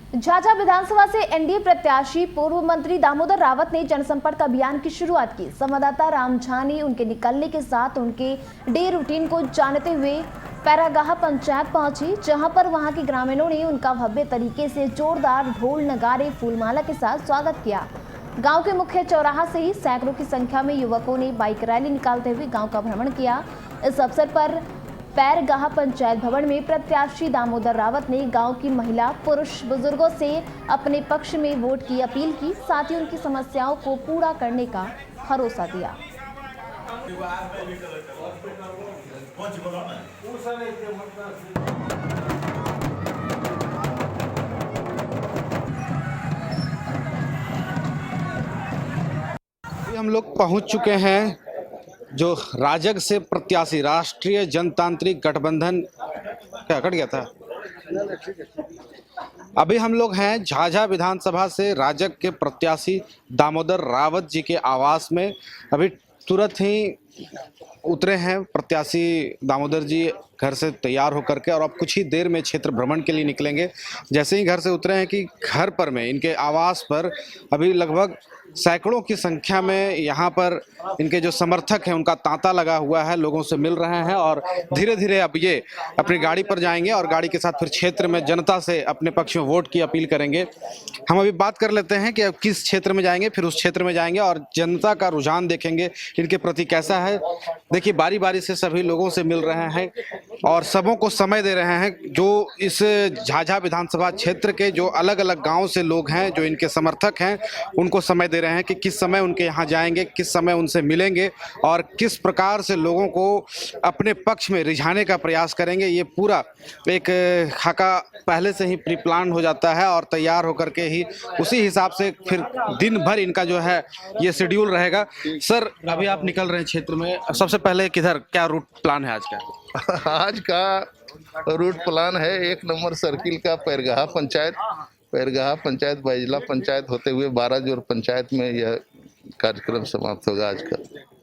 झाझा विधानसभा से एनडीए प्रत्याशी पूर्व मंत्री दामोदर रावत ने जनसंपर्क अभियान की शुरुआत की। संवाददाता राम झा ने उनके निकलने के साथ उनके डे रूटीन को जानते हुए पैरागाह पंचायत पहुंची, जहां पर वहां के ग्रामीणों ने उनका भव्य तरीके से जोरदार ढोल नगारे फूलमाला के साथ स्वागत किया। गांव के मुख्य चौराहा से ही सैकड़ों की संख्या में युवकों ने बाइक रैली निकालते हुए गांव का भ्रमण किया। इस अवसर पर पैरगाह पंचायत भवन में प्रत्याशी दामोदर रावत ने गांव की महिला, पुरुष, बुजुर्गों से अपने पक्ष में वोट की अपील की, साथ ही उनकी समस्याओं को पूरा करने का भरोसा दिया। हम लोग पहुंच चुके हैं जो राजग से प्रत्याशी राष्ट्रीय जनतांत्रिक गठबंधन क्या कट गया था। अभी हम लोग हैं झाझा विधानसभा से राजग के प्रत्याशी दामोदर रावत जी के आवास में। अभी तुरंत ही उतरे हैं प्रत्याशी दामोदर जी घर से तैयार होकर के, और अब कुछ ही देर में क्षेत्र भ्रमण के लिए निकलेंगे। जैसे ही घर से उतरे हैं कि घर पर में इनके आवास पर अभी लगभग सैकड़ों की संख्या में यहाँ पर इनके जो समर्थक हैं उनका तांता लगा हुआ है, लोगों से मिल रहे हैं और धीरे धीरे अब ये अपनी गाड़ी पर जाएंगे और गाड़ी के साथ फिर क्षेत्र में जनता से अपने पक्ष में वोट की अपील करेंगे। हम अभी बात कर लेते हैं कि अब किस क्षेत्र में जाएंगे, फिर उस क्षेत्र में जाएंगे और जनता का रुझान देखेंगे इनके प्रति कैसा है। देखिए बारी बारी से सभी लोगों से मिल रहे हैं और सबों को समय दे रहे हैं। जो इस झाझा विधानसभा क्षेत्र के जो अलग अलग गाँव से लोग हैं जो इनके समर्थक हैं उनको समय दे रहे हैं कि किस समय उनके यहाँ जाएंगे, किस समय उनसे मिलेंगे और किस प्रकार से लोगों को अपने पक्ष में रिझाने का प्रयास करेंगे। ये पूरा एक खाका पहले से ही प्री प्लान हो जाता है और तैयार होकर के ही उसी हिसाब से फिर दिन भर इनका जो है ये शेड्यूल रहेगा। सर अभी आप निकल रहे हैं क्षेत्र में, सबसे पहले किधर क्या रूट प्लान है आज का? आज का रूट प्लान है 1 नंबर सर्किल का पैरगाह पंचायत बैजला पंचायत होते हुए 12 जोर पंचायत में यह कार्यक्रम समाप्त होगा आज का।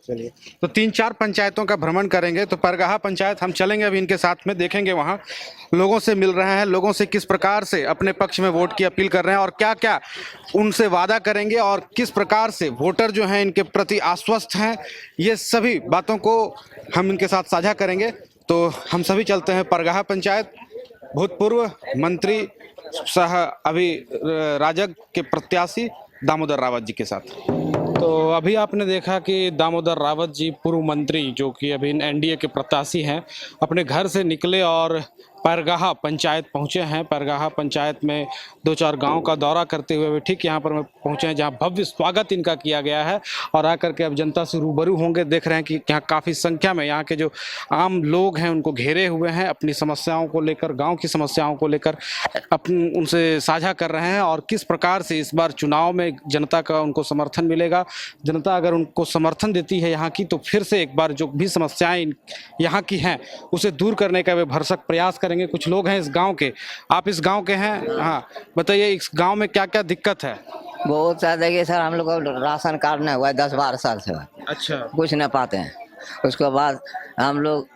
चलिए तो 3-4 पंचायतों का भ्रमण करेंगे। तो पैरगाह पंचायत हम चलेंगे अभी इनके साथ में, देखेंगे वहाँ लोगों से मिल रहे हैं, लोगों से किस प्रकार से अपने पक्ष में वोट की अपील कर रहे हैं और क्या क्या उनसे वादा करेंगे और किस प्रकार से वोटर जो हैं इनके प्रति आश्वस्त हैं, ये सभी बातों को हम इनके साथ साझा करेंगे। तो हम सभी चलते हैं पैरगाह पंचायत भूतपूर्व मंत्री सह अभी राजग के प्रत्याशी दामोदर रावत जी के साथ। तो अभी आपने देखा कि दामोदर रावत जी पूर्व मंत्री जो कि अभी एनडीए के प्रत्याशी हैं अपने घर से निकले और पैरगाह पंचायत पहुंचे हैं। पैरगाह पंचायत में 2-4 गांव का दौरा करते हुए ठीक यहाँ पर पहुंचे हैं जहां भव्य स्वागत इनका किया गया है और आकर के अब जनता से रूबरू होंगे। देख रहे हैं कि यहाँ काफ़ी संख्या में यहाँ के जो आम लोग हैं उनको घेरे हुए हैं, अपनी समस्याओं को लेकर, गाँव की समस्याओं को लेकर उनसे साझा कर रहे हैं और किस प्रकार से इस बार चुनाव में जनता का उनको समर्थन मिलेगा। जनता अगर उनको समर्थन देती है यहाँ की तो फिर से एक बार जो भी समस्याएं यहाँ की हैं उसे दूर करने का वे भरसक प्रयास करेंगे। कुछ लोग हैं इस गांव के, आप इस गांव के हैं, हाँ बताइए इस गांव में क्या क्या दिक्कत है? बहुत सारा देखिए सर, हम लोग को राशन कार्ड नहीं हुआ है 10-12 साल से। अच्छा, कुछ नहीं पाते हैं। उसके बाद हम लोग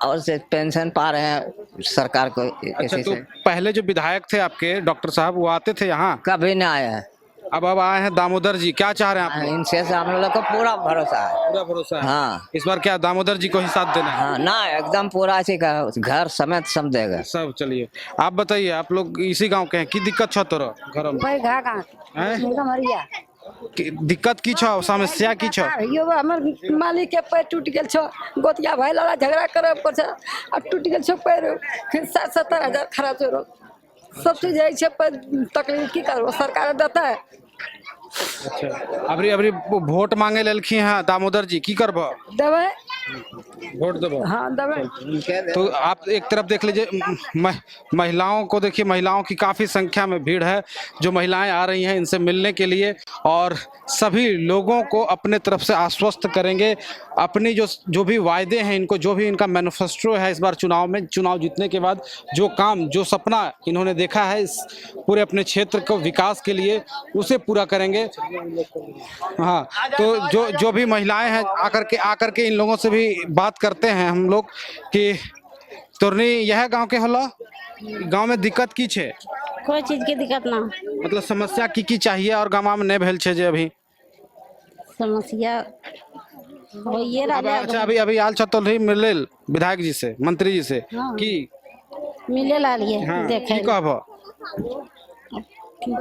और से पेंशन पा रहे हैं सरकार को। अच्छा, तो पहले जो विधायक थे आपके डॉक्टर साहब वो आते थे यहाँ? कभी नहीं आए हैं। अब आए हैं दामोदर जी, क्या चाह रहे हैं आप? इनसे हम लोग को पूरा भरोसा है। पूरा भरोसा है? हाँ। इस बार क्या दामोदर जी को ही साथ देना है? हाँ ना, एकदम पूरा ऐसे घर समेत सब देगा सब। चलिए आप बताइए, आप लोग इसी गांव के हैं, की दिक्कत छ तोरा घर में? दिक्कत की छ, समस्या की छ? हमर मालिक के पैर टूट गेल छ, गोतिया भाई लड़ा झगड़ा करे पर छ, अब टूट गेल छ पैर, फिर 60-70 हजार खर्च हो, सब चीज है छे पर तकलीफ की करो, सरकार देता है। अच्छा, अबरी वोट मांगे ललखी हैं दामोदर जी, की करब? देवे वोट देव? हाँ देवे। तो आप एक तरफ देख लीजिए महिलाओं को देखिए, महिलाओं की काफ़ी संख्या में भीड़ है। जो महिलाएं आ रही हैं इनसे मिलने के लिए और सभी लोगों को अपने तरफ से आश्वस्त करेंगे। अपनी जो भी वायदे हैं इनको, जो भी इनका मैनिफेस्टो है इस बार चुनाव में, चुनाव जीतने के बाद जो काम, जो सपना इन्होंने देखा है इस पूरे अपने क्षेत्र को विकास के लिए, उसे पूरा करेंगे। हाँ, तो जो भी महिलाएं हैं आकर के इन लोगों से भी बात करते हैं हम लोग कि तोरनी यह गांव के होला, गांव में दिक्कत की छे? कोई चीज की दिक्कत ना। मतलब समस्या की चाहिए और गाँव में नहीं भेल छे जे अभी समस्या होइए अब रहले। अच्छा अभी अभी आल छतो नहीं मिलेल विधायक जी से मंत्री जी से हाँ। की मिले ला लिए हाँ देखे की कहबो की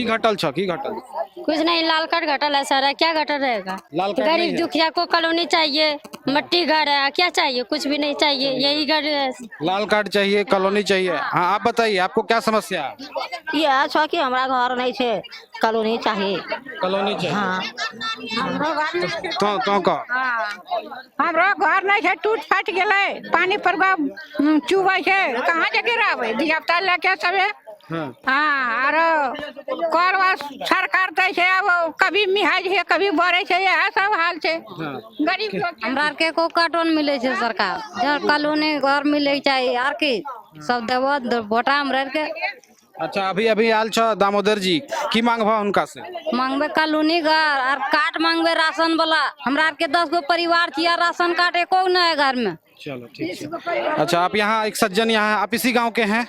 घटल छ की घटल कुछ नहीं, लाल कार्ड घटल है सर, क्या घटल रहेगा। लाल कार्ड नहीं गरीब है। दुखिया को कॉलोनी चाहिए, मट्टी घर है, क्या चाहिए, कुछ भी नहीं चाहिए, यही घर है। लाल कार्ड चाहिए कॉलोनी चाहिए। हाँ आप बताइए आपको क्या समस्या है? ये छ कि हमरा घर नहीं छे, कॉलोनी चाहिए। कॉलोनी चाहिए हाँ तो का हमरा घर नहीं है, टूट फाट गेले, पानी पर चुबे है, कहाँ जगह रहबे धियापुता लेके सबे। हाँ हाँ और करवा सरकार दै छै, अब कभी मिहाज है कभी बढ़े छै, यह सब हाल छै। हाँ गरीब लोग हमरा आर के को कार्टून मिले छे सरकार, जब कॉलोनी घर मिले चाहिए आर की सब देव वोटा हमरा के। अच्छा अभी अभी आल छ दामोदर जी की मांग भा उनका से मांगबे कॉलोनी घर और कार्ड मांगबे राशन वाला। हमरा आर के 10 गो परिवार छिया, राशन कार्ड एको न है घर में। चलो ठीक है। अच्छा आप यहाँ एक सज्जन यहाँ आप इसी गांव के हैं,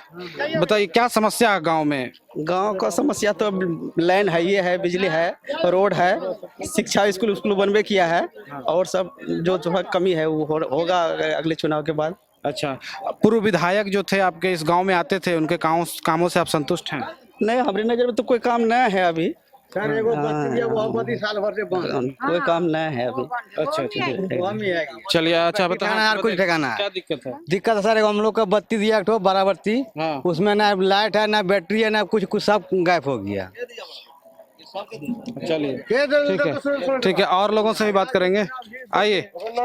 बताइए क्या समस्या है गांव में? गांव का समस्या तो लाइन है, ये है, बिजली है, रोड है, शिक्षा स्कूल बनबे किया है, और सब जो कमी है वो होगा अगले चुनाव के बाद। अच्छा पूर्व विधायक जो थे आपके इस गांव में आते थे, उनके कामों से आप संतुष्ट हैं? नहीं, हमारी नजर में तो कोई काम नहीं है अभी। कोई काम नहीं है अभी। अच्छा चलिए अच्छा बताना यार कुछ ठिकाना है क्या दिक्कत है? दिक्कत है सर, हम लोग का बत्ती दिया तो बराबरती, हाँ। उसमें ना लाइट है ना बैटरी है ना कुछ सब गायब हो गया। चलिए ठीक है और लोगों से भी बात करेंगे। आइए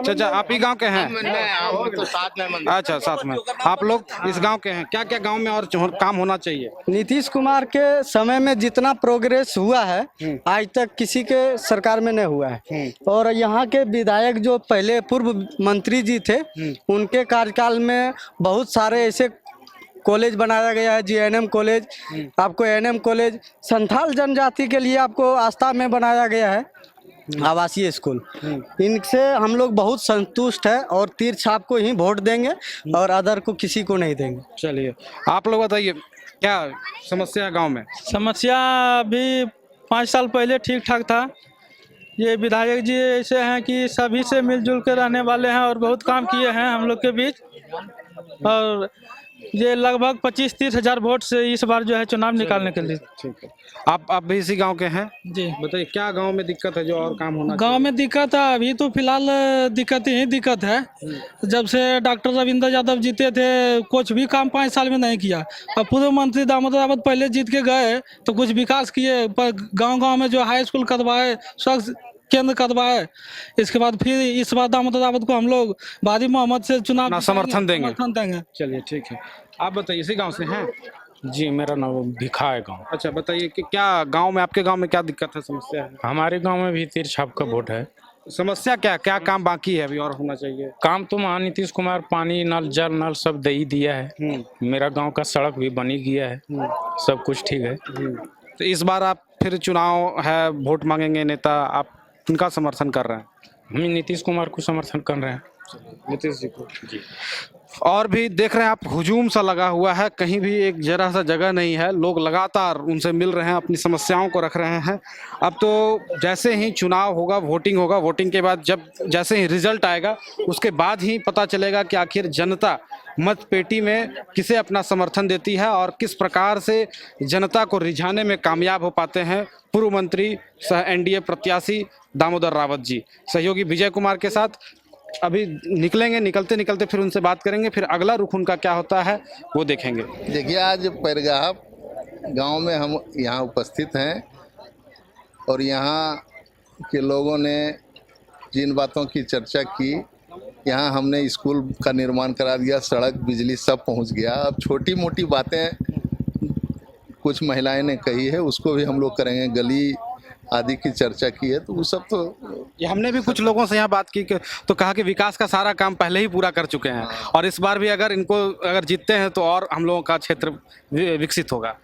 चाचा आप ही गांव के हैं? तो साथ में अच्छा साथ में आप लोग इस गांव के हैं, क्या क्या गांव में और काम होना चाहिए? नीतीश कुमार के समय में जितना प्रोग्रेस हुआ है आज तक किसी के सरकार में नहीं हुआ है, और यहाँ के विधायक जो पहले पूर्व मंत्री जी थे उनके कार्यकाल में बहुत सारे ऐसे कॉलेज बनाया गया है, जीएनएम कॉलेज, आपको एएनएम कॉलेज, संथाल जनजाति के लिए आपको आस्था में बनाया गया है आवासीय स्कूल। इनसे हम लोग बहुत संतुष्ट है और तीर छाप को ही वोट देंगे और अदर को किसी को नहीं देंगे। चलिए आप लोग बताइए क्या समस्या है गांव में? समस्या अभी 5 साल पहले ठीक ठाक था। ये विधायक जी ऐसे हैं कि सभी से मिलजुल कर रहने वाले हैं और बहुत काम किए हैं हम लोग के बीच, और ये लगभग 25-30 हजार वोट से इस बार जो है चुनाव निकालने के लिए। ठीक है आप भी इसी गांव के हैं जी, बताइए क्या गांव में दिक्कत है जो और काम होना गांव में दिक्कत है अभी तो फिलहाल दिक्कत ही दिक्कत है। जब से डॉक्टर रविंद्र यादव जीते थे कुछ भी काम 5 साल में नहीं किया। अब पूर्व मंत्री दामोदर रावत पहले जीत के गए तो कुछ विकास किए, पर गाँव में जो हाई स्कूल करवाए, स्वास्थ्य केंद्र करवाए, इसके बाद फिर इस बार दामोदर रावत को हम लोग बादी मोहम्मद से चुनाव समर्थन देंगे। चलिए ठीक है आप बताइए इसी गांव से हैं? जी मेरा नाम भिखा है गाँव। अच्छा बताइए कि क्या गांव में आपके गांव में क्या दिक्कत है, समस्या है? हमारे गांव में भी तीर छाप का वोट है। समस्या क्या क्या काम बाकी है अभी और होना चाहिए? काम तो महा नीतीश कुमार पानी नल जल नल सब दे ही दिया है। मेरा गांव का सड़क भी बनी गया है, सब कुछ ठीक है। तो इस बार आप फिर चुनाव है, वोट मांगेंगे, नेता आप किनका समर्थन कर रहे हैं? हम नीतीश कुमार को समर्थन कर रहे हैं, नीतीश जी को। जी और भी देख रहे हैं आप हुजूम सा लगा हुआ है, कहीं भी एक जरा सा जगह नहीं है, लोग लगातार उनसे मिल रहे हैं, अपनी समस्याओं को रख रहे हैं। अब तो जैसे ही चुनाव होगा, वोटिंग होगा, वोटिंग के बाद जब जैसे ही रिजल्ट आएगा उसके बाद ही पता चलेगा कि आखिर जनता मत पेटी में किसे अपना समर्थन देती है और किस प्रकार से जनता को रिझाने में कामयाब हो पाते हैं पूर्व मंत्री सह एनडीए प्रत्याशी दामोदर रावत जी। सहयोगी विजय कुमार के साथ अभी निकलेंगे, निकलते निकलते फिर उनसे बात करेंगे, फिर अगला रुख उनका क्या होता है वो देखेंगे। देखिए आज पैरगाह गांव में हम यहाँ उपस्थित हैं और यहाँ के लोगों ने जिन बातों की चर्चा की, यहाँ हमने स्कूल का निर्माण करा दिया, सड़क बिजली सब पहुँच गया। अब छोटी मोटी बातें कुछ महिलाएं ने कही है उसको भी हम लोग करेंगे, गली आदि की चर्चा की है, तो वो सब तो ये हमने भी कुछ लोगों से यहाँ बात की तो कहा कि विकास का सारा काम पहले ही पूरा कर चुके हैं और इस बार भी अगर जीतते हैं तो और हम लोगों का क्षेत्र विकसित होगा।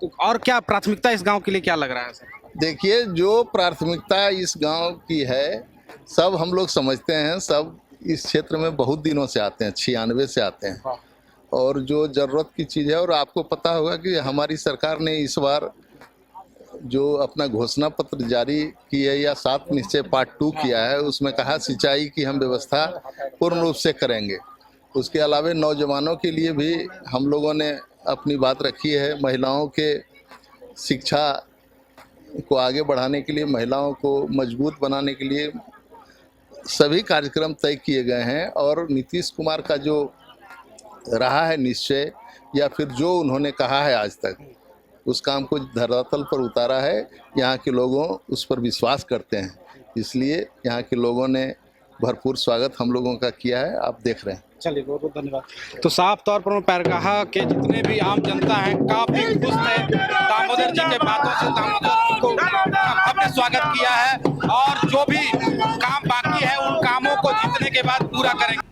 तो और क्या प्राथमिकता इस गांव के लिए क्या लग रहा है सर? देखिए जो प्राथमिकता इस गांव की है सब हम लोग समझते हैं, सब इस क्षेत्र में बहुत दिनों से आते हैं, 96 से आते हैं और जो ज़रूरत की चीज़ है, और आपको पता होगा कि हमारी सरकार ने इस बार जो अपना घोषणा पत्र जारी की है या 7 निश्चय पार्ट 2 किया है, उसमें कहा सिंचाई की हम व्यवस्था पूर्ण रूप से करेंगे। उसके अलावा नौजवानों के लिए भी हम लोगों ने अपनी बात रखी है। महिलाओं के शिक्षा को आगे बढ़ाने के लिए, महिलाओं को मजबूत बनाने के लिए सभी कार्यक्रम तय किए गए हैं। और नीतीश कुमार का जो रहा है निश्चय या फिर जो उन्होंने कहा है आज तक, उस काम को धरातल पर उतारा है। यहाँ के लोगों उस पर विश्वास करते हैं, इसलिए यहाँ के लोगों ने भरपूर स्वागत हम लोगों का किया है। आप देख रहे हैं। चलिए, बहुत बहुत धन्यवाद। तो साफ तौर पर पैरगाहा के जितने भी आम जनता है काफी खुश थे दामोदर जी के बातों से। दामोदर को हमने स्वागत किया है और जो भी काम बाकी है उन कामों को जीतने के बाद पूरा करेंगे।